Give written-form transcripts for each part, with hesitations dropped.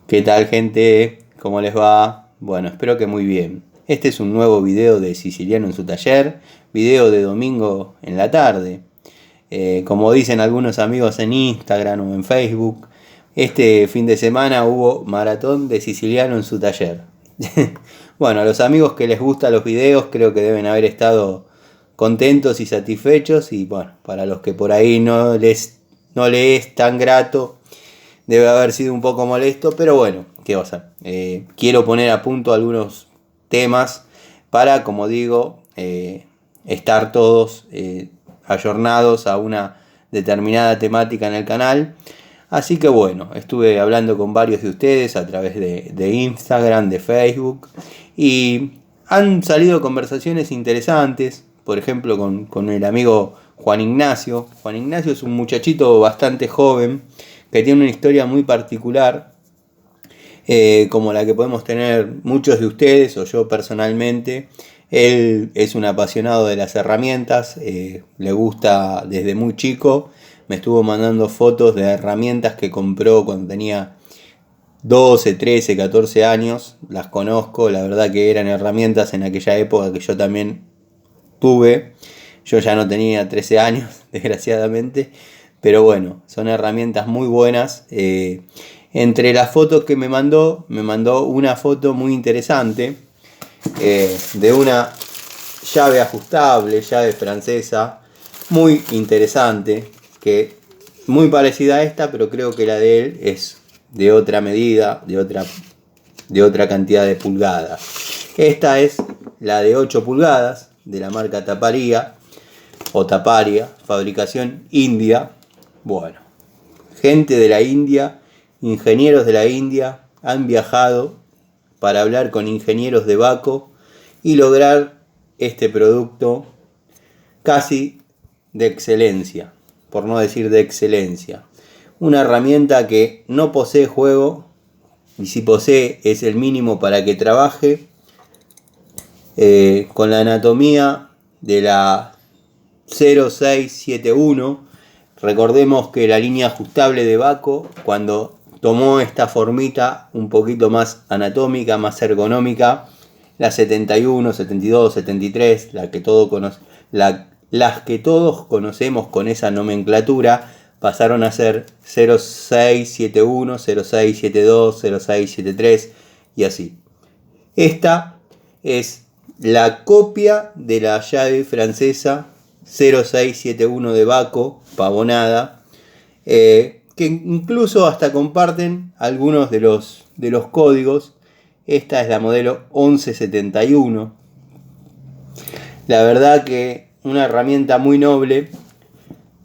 ¿Qué tal, gente? ¿Cómo les va? Bueno, espero que muy bien. Este es un nuevo video de Siciliano en su taller, video de domingo en la tarde. Como dicen algunos amigos en Instagram o en Facebook, este fin de semana hubo maratón de Siciliano en su taller. Bueno, a los amigos que les gustan los videos creo que deben haber estado contentos y satisfechos, y bueno, para los que por ahí no les es tan grato, debe haber sido un poco molesto, pero bueno, ¿qué va a ser? Quiero poner a punto algunos temas para, como digo, estar todos ayornados a una determinada temática en el canal. Así que bueno, estuve hablando con varios de ustedes a través de Instagram, de Facebook, y han salido conversaciones interesantes, por ejemplo con el amigo Juan Ignacio. Juan Ignacio es un muchachito bastante joven que tiene una historia muy particular, como la que podemos tener muchos de ustedes o yo personalmente. Él es un apasionado de las herramientas, le gusta desde muy chico. Me estuvo mandando fotos de herramientas que compró cuando tenía 12, 13, 14 años. Las conozco, la verdad que eran herramientas en aquella época que yo también tuve. Yo ya no tenía 13 años, desgraciadamente, pero bueno, son herramientas muy buenas. Entre las fotos que me mandó una foto muy interesante, de una llave ajustable, llave francesa, muy interesante, que muy parecida a esta, pero creo que la de él es de otra medida, de otra cantidad de pulgadas. Esta es la de 8 pulgadas, de la marca Taparia o Taparia, fabricación india. Bueno, gente de la India, ingenieros de la India han viajado para hablar con ingenieros de Baco y lograr este producto casi de excelencia, por no decir de excelencia. Una herramienta que no posee juego, y si posee es el mínimo para que trabaje, con la anatomía de la 0671. Recordemos que la línea ajustable de Baco, cuando tomó esta formita un poquito más anatómica, más ergonómica, la 71, 72, 73, las que todos conocemos con esa nomenclatura, pasaron a ser 0671, 0672, 0673 y así. Esta es la copia de la llave francesa 0671 de Baco, pavonada, que incluso hasta comparten algunos de los códigos. Esta es la modelo 1171. La verdad que una herramienta muy noble.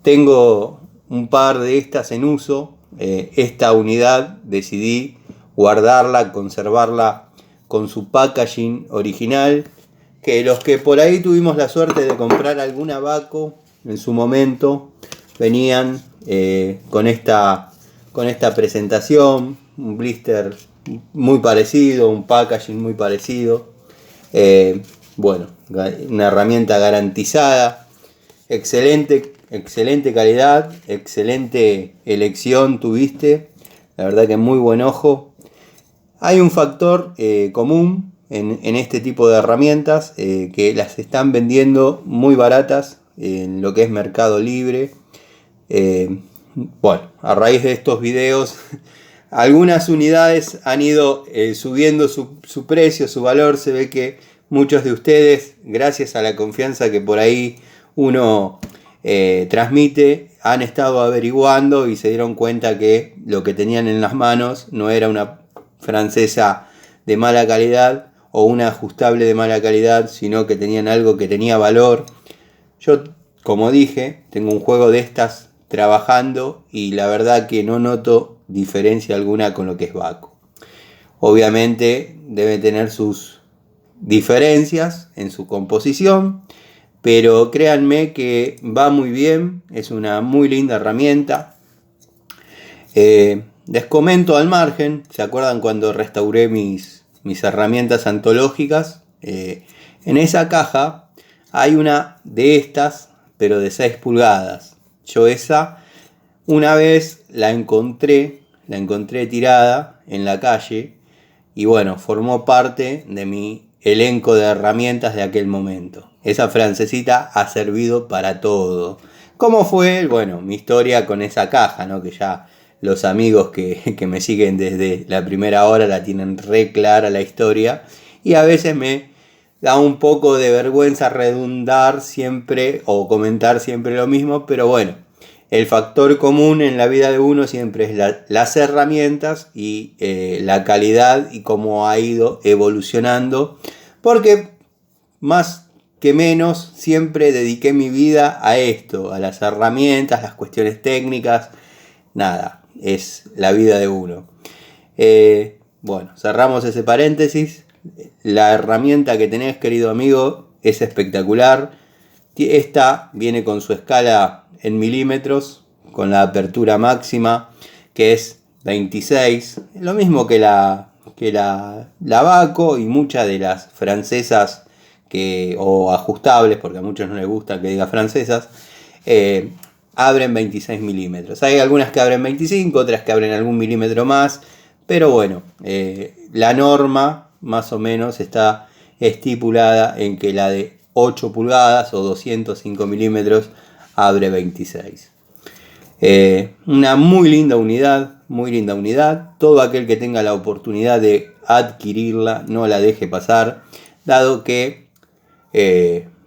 Tengo un par de estas en uso. Esta unidad decidí guardarla, conservarla con su packaging original, que los que por ahí tuvimos la suerte de comprar alguna Baco en su momento venían con esta presentación, un blister muy parecido, un packaging muy parecido. Bueno, una herramienta garantizada, excelente calidad, excelente elección tuviste, la verdad que muy buen ojo. Hay un factor común en este tipo de herramientas, que las están vendiendo muy baratas en lo que es Mercado Libre. Bueno, a raíz de estos videos, algunas unidades han ido subiendo su precio, su valor. Se ve que muchos de ustedes, gracias a la confianza que por ahí uno transmite, han estado averiguando y se dieron cuenta que lo que tenían en las manos no era una francesa de mala calidad o una ajustable de mala calidad, sino que tenían algo que tenía valor. Yo, como dije, tengo un juego de estas trabajando y la verdad que no noto diferencia alguna con lo que es Baco. Obviamente debe tener sus diferencias en su composición, pero créanme que va muy bien, es una muy linda herramienta. Les comento al margen, ¿se acuerdan cuando restauré mis herramientas antológicas? En esa caja hay una de estas, pero de 6 pulgadas. Yo esa una vez la encontré, la encontré tirada en la calle y bueno, formó parte de mi elenco de herramientas de aquel momento. Esa francesita ha servido para todo. ¿Cómo fue? Bueno, mi historia con esa caja, ¿no? Que ya los amigos que me siguen desde la primera hora la tienen re clara la historia. Y a veces me da un poco de vergüenza redundar siempre o comentar siempre lo mismo, pero bueno, el factor común en la vida de uno siempre es las herramientas y la calidad y cómo ha ido evolucionando, porque más que menos siempre dediqué mi vida a esto, a las herramientas, las cuestiones técnicas, nada, es la vida de uno. Bueno, cerramos ese paréntesis. La herramienta que tenés, querido amigo, es espectacular. Esta viene con su escala en milímetros, con la apertura máxima, que es 26, lo mismo que la Baco y muchas de las francesas o ajustables, porque a muchos no les gusta que diga francesas, abren 26 milímetros. Hay algunas que abren 25, otras que abren algún milímetro más, pero bueno, la norma más o menos está estipulada en que la de 8 pulgadas o 205 milímetros abre 26. Una muy linda unidad, muy linda unidad. Todo aquel que tenga la oportunidad de adquirirla no la deje pasar, dado que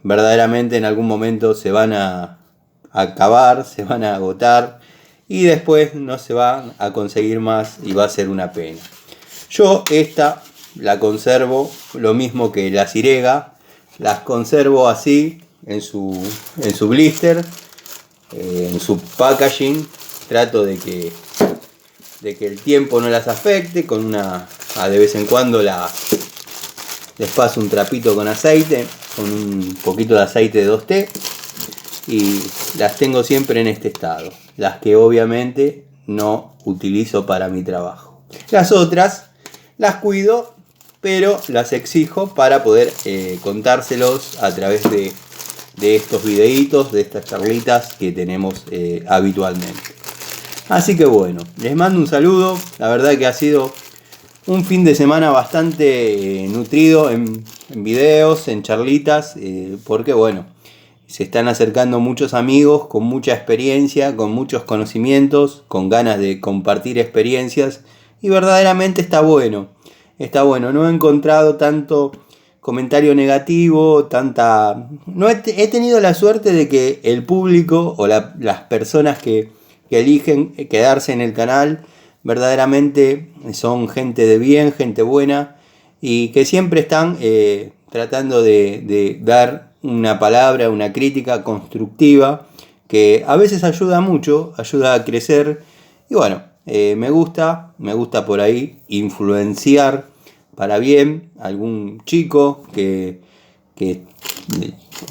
verdaderamente en algún momento se van a acabar, se van a agotar y después no se van a conseguir más y va a ser una pena. Yo esta la conservo lo mismo que la Sirega, las conservo así en su blister, en su packaging. Trato de que el tiempo no las afecte, con de vez en cuando les paso un trapito con aceite, con un poquito de aceite de 2T, y las tengo siempre en este estado, las que obviamente no utilizo para mi trabajo. Las otras las cuido, pero las exijo para poder contárselos a través de estos videitos, de estas charlitas que tenemos habitualmente. Así que bueno, les mando un saludo. La verdad que ha sido un fin de semana bastante nutrido en videos, en charlitas, porque bueno, se están acercando muchos amigos con mucha experiencia, con muchos conocimientos, con ganas de compartir experiencias, y verdaderamente está bueno. Está bueno, no he encontrado tanto comentario negativo, no he tenido la suerte de que el público o las personas que eligen quedarse en el canal verdaderamente son gente de bien, gente buena, y que siempre están tratando de dar una palabra, una crítica constructiva que a veces ayuda mucho, ayuda a crecer. Y bueno, me gusta por ahí influenciar para bien a algún chico que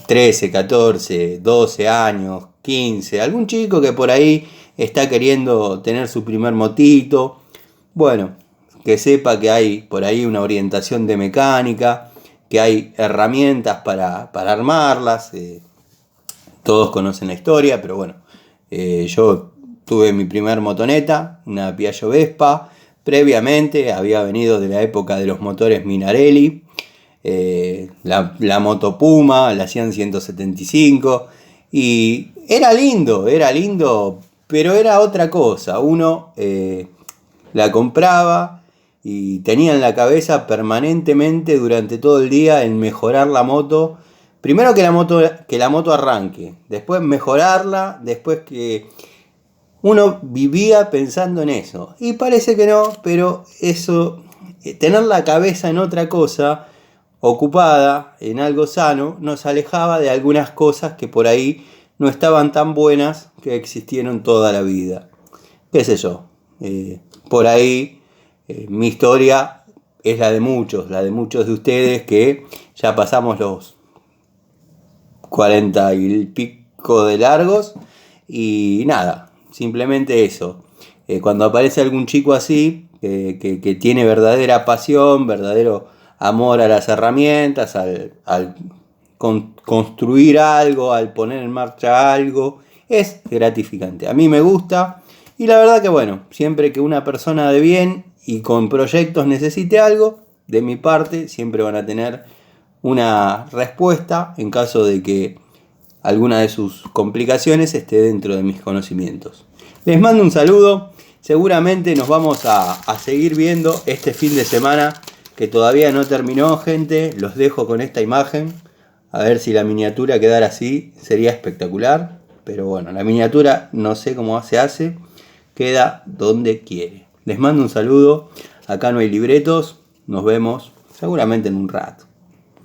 13, 14, 12 años, 15, algún chico que por ahí está queriendo tener su primer motito. Bueno, que sepa que hay por ahí una orientación de mecánica, que hay herramientas para armarlas. Todos conocen la historia, pero bueno, yo tuve mi primer motoneta, una Piaggio Vespa. Previamente había venido de la época de los motores Minarelli, la moto Puma, la 175, y era lindo, pero era otra cosa. Uno la compraba y tenía en la cabeza permanentemente durante todo el día en mejorar la moto. Primero que la moto arranque, después mejorarla, después que uno vivía pensando en eso. Y parece que no, pero eso, tener la cabeza en otra cosa, ocupada en algo sano, nos alejaba de algunas cosas que por ahí no estaban tan buenas, que existieron toda la vida. Qué sé yo, por ahí mi historia es la de muchos de ustedes que ya pasamos los 40 y pico de largos, y nada, simplemente eso. Cuando aparece algún chico así, que tiene verdadera pasión, verdadero amor a las herramientas, al construir algo, al poner en marcha algo, es gratificante. A mí me gusta, Y la verdad que bueno, siempre que una persona de bien y con proyectos necesite algo, de mi parte siempre van a tener una respuesta en caso de que alguna de sus complicaciones esté dentro de mis conocimientos. Les mando un saludo, seguramente nos vamos a seguir viendo este fin de semana que todavía no terminó, gente. Los dejo con esta imagen, a ver si la miniatura quedara así, sería espectacular, pero bueno, la miniatura no sé cómo se hace, queda donde quiere. Les mando un saludo, acá no hay libretos, nos vemos seguramente en un rato.